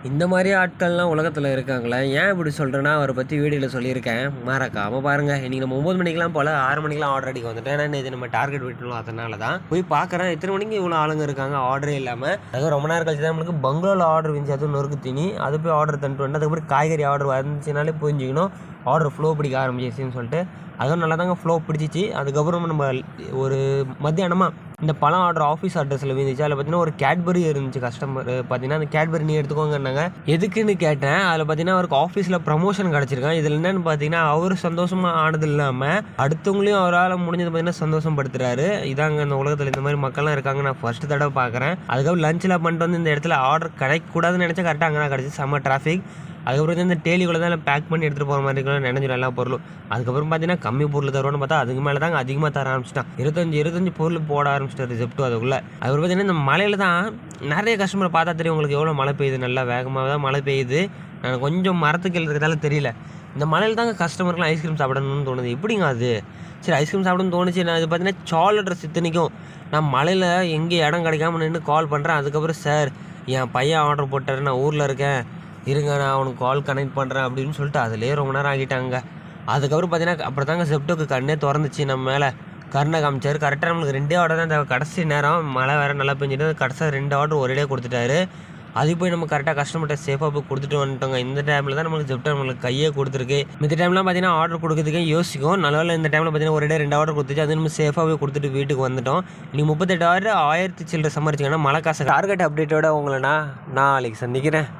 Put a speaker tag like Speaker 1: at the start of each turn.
Speaker 1: இந்த மாதிரி ஆட்கள்லாம் உலகத்தில் இருக்காங்களே. ஏன் இப்படி சொல்கிறேன்னா, அவரை பற்றி வீடியோவில் சொல்லியிருக்கேன். மறக்காமல் பாருங்கள். இன்றைக்கி நம்ம 9 மணிக்கெலாம் போல் 6 மணிக்கெலாம் ஆர்டர் அடிக்க வந்துட்டேன். ஏன்னா இது நம்ம டார்கெட் விட்டுணும். அதனால தான் போய் பார்க்குறேன். எத்தனை மணிக்கு இவ்வளோ ஆளுங்க இருக்காங்க ஆர்டரே இல்லாமல். அதுவும் ரொம்ப நேரம் கழிச்சு தான் நம்மளுக்கு பங்களாவில் ஆர்டர் வந்துச்சு. அதுவும் நொறுக்கு தீனி அது போய் ஆர்டர் தந்துட்டு வந்து அதுக்கப்புறம் காய்கறி ஆர்டர் வந்துச்சுனாலே புரிஞ்சுக்கணும் ஆர்டர் ஃப்ளோ பிடிக்க ஆரம்பிச்சிச்சின்னு சொல்லிட்டு. அதுவும் நல்லா தாங்க ஃப்ளோ பிடிச்சிச்சு. அதுக்கப்புறம் நம்ம ஒரு மத்தியானமாக இந்த பழம் ஆர்டர் ஆஃபீஸ் அட்ரஸில் வந்துச்சு. அதில் பார்த்தீங்கன்னா ஒரு கேட்பரி இருந்துச்சு. கஸ்டமர் பார்த்தீங்கன்னா அந்த கேட்பரி நீ எடுத்துக்கோங்கன்னாங்க. எதுக்குன்னு கேட்டேன். அதில் பார்த்தீங்கன்னா அவருக்கு ஆஃபீஸில் ப்ரமோஷன் கிடச்சிருக்கான். இதில் என்னென்னு பார்த்தீங்கன்னா அவர் சந்தோஷமாக ஆனது இல்லாமல் அடுத்தவங்களையும் அவரால் முடிஞ்சது பார்த்தீங்கன்னா சந்தோஷப்படுத்துறாரு. இதாங்க இந்த உலகத்தில் இந்த மாதிரி மக்கள்லாம் இருக்காங்க. நான் ஃபஸ்ட்டு தடவை பார்க்குறேன். அதுக்கப்புறம் லஞ்சில் பண்ணிட்டு வந்து இந்த இடத்துல ஆர்டர் கிடைக்கக்கூடாதுன்னு நினச்சா கரெக்டாக அங்கே தான் கிடச்சி. செம்ம டிராஃபிக். அதுக்கப்புறம் இந்த டேலிக்குள்ளே தான் பேக் பண்ணி எடுத்துகிட்டு போகிற மாதிரி இருக்கலாம் நினைஞ்சிடும் எல்லா பொருளும். அதுக்கப்புறம் பார்த்தீங்கன்னா கம்மி பொருள் தருவோன்னு பார்த்தா அதுக்கு மேலே தாங்க அதிகமாக தர ஆரம்பிச்சிட்டான். 25 பொருள் போட ஆரம்பிச்சிட்டார் ரிசெப்ட்டும் அதுக்குள்ளே. அதுக்கப்புறம் பார்த்தீங்கன்னா இந்த மழையில் தான் நிறைய கஸ்டமரை பார்த்தா தெரியும் உங்களுக்கு எவ்வளோ மழை பெய்யுது. நல்லா வேகமாக தான் மழை பெய்யுது. நான் கொஞ்சம் மரத்துக்கு இருக்கிறதால தெரியல. இந்த மழையில் தாங்க கஸ்டமருக்குலாம் ஐஸ்கிரீம் சாப்பிடணும்னு தோணுது. எப்படிங்க அது? சரி ஐஸ்கிரீம் சாப்பிடணும்னு தோணுச்சு. நான் இது பார்த்தீங்கன்னா சால் அட்ரஸ் இத்தனைக்கும் நான் மழையில் எங்கே இடம் கிடைக்காம நின்று கால் பண்ணுறேன். அதுக்கப்புறம் சார் என் பையன் ஆர்டர் போட்டார், நான் ஊரில் இருக்கேன், இருங்க நான் அவனுக்கு கால் கனெக்ட் பண்ணுறேன் அப்படின்னு சொல்லிட்டு அதிலே ரொம்ப நேரம் ஆகிட்டாங்க. அதுக்கப்புறம் பார்த்தீங்கன்னா அப்புறம் தாங்க செப்டோக்கு கண்ணே திறந்துச்சு. நம்ம மேலே கருணை காமிச்சார். கரெக்டாக நம்மளுக்கு 2 ஆர்டர் தான். இந்த கடைசி நேரம் மழை வேறு நல்லா பெஞ்சிட்டு கடைசியாக 2 ஆர்டர் ஒரேடியே கொடுத்துட்டாரு. அது போய் நம்ம கரெக்டாக கஸ்டமர்கிட்ட சேஃபாக போய் கொடுத்துட்டு வந்துட்டோங்க. இந்த டைமில் தான் நம்மளுக்கு செப்டோ நம்மளுக்கு கையே கொடுத்துருக்கு. மித்த டைம்லாம் பார்த்தீங்கன்னா ஆர்டர் கொடுக்குறதுக்கே யோசிக்கும். நல்ல இந்த டைமில் பார்த்தீங்கன்னா ஒரே 2 ஆர்டர் கொடுத்துச்சு. அது நம்ம சேஃபாக போய் கொடுத்துட்டு வீட்டுக்கு வந்துட்டோம். இன்னைக்கு 38 ஆர்டர் 1000 சில்லரை சம்பாரிச்சிங்கன்னா மழை காசு. டார்கெட் அப்டேட்டோட உங்களை நான் நாளைக்கு சந்திக்கிறேன்.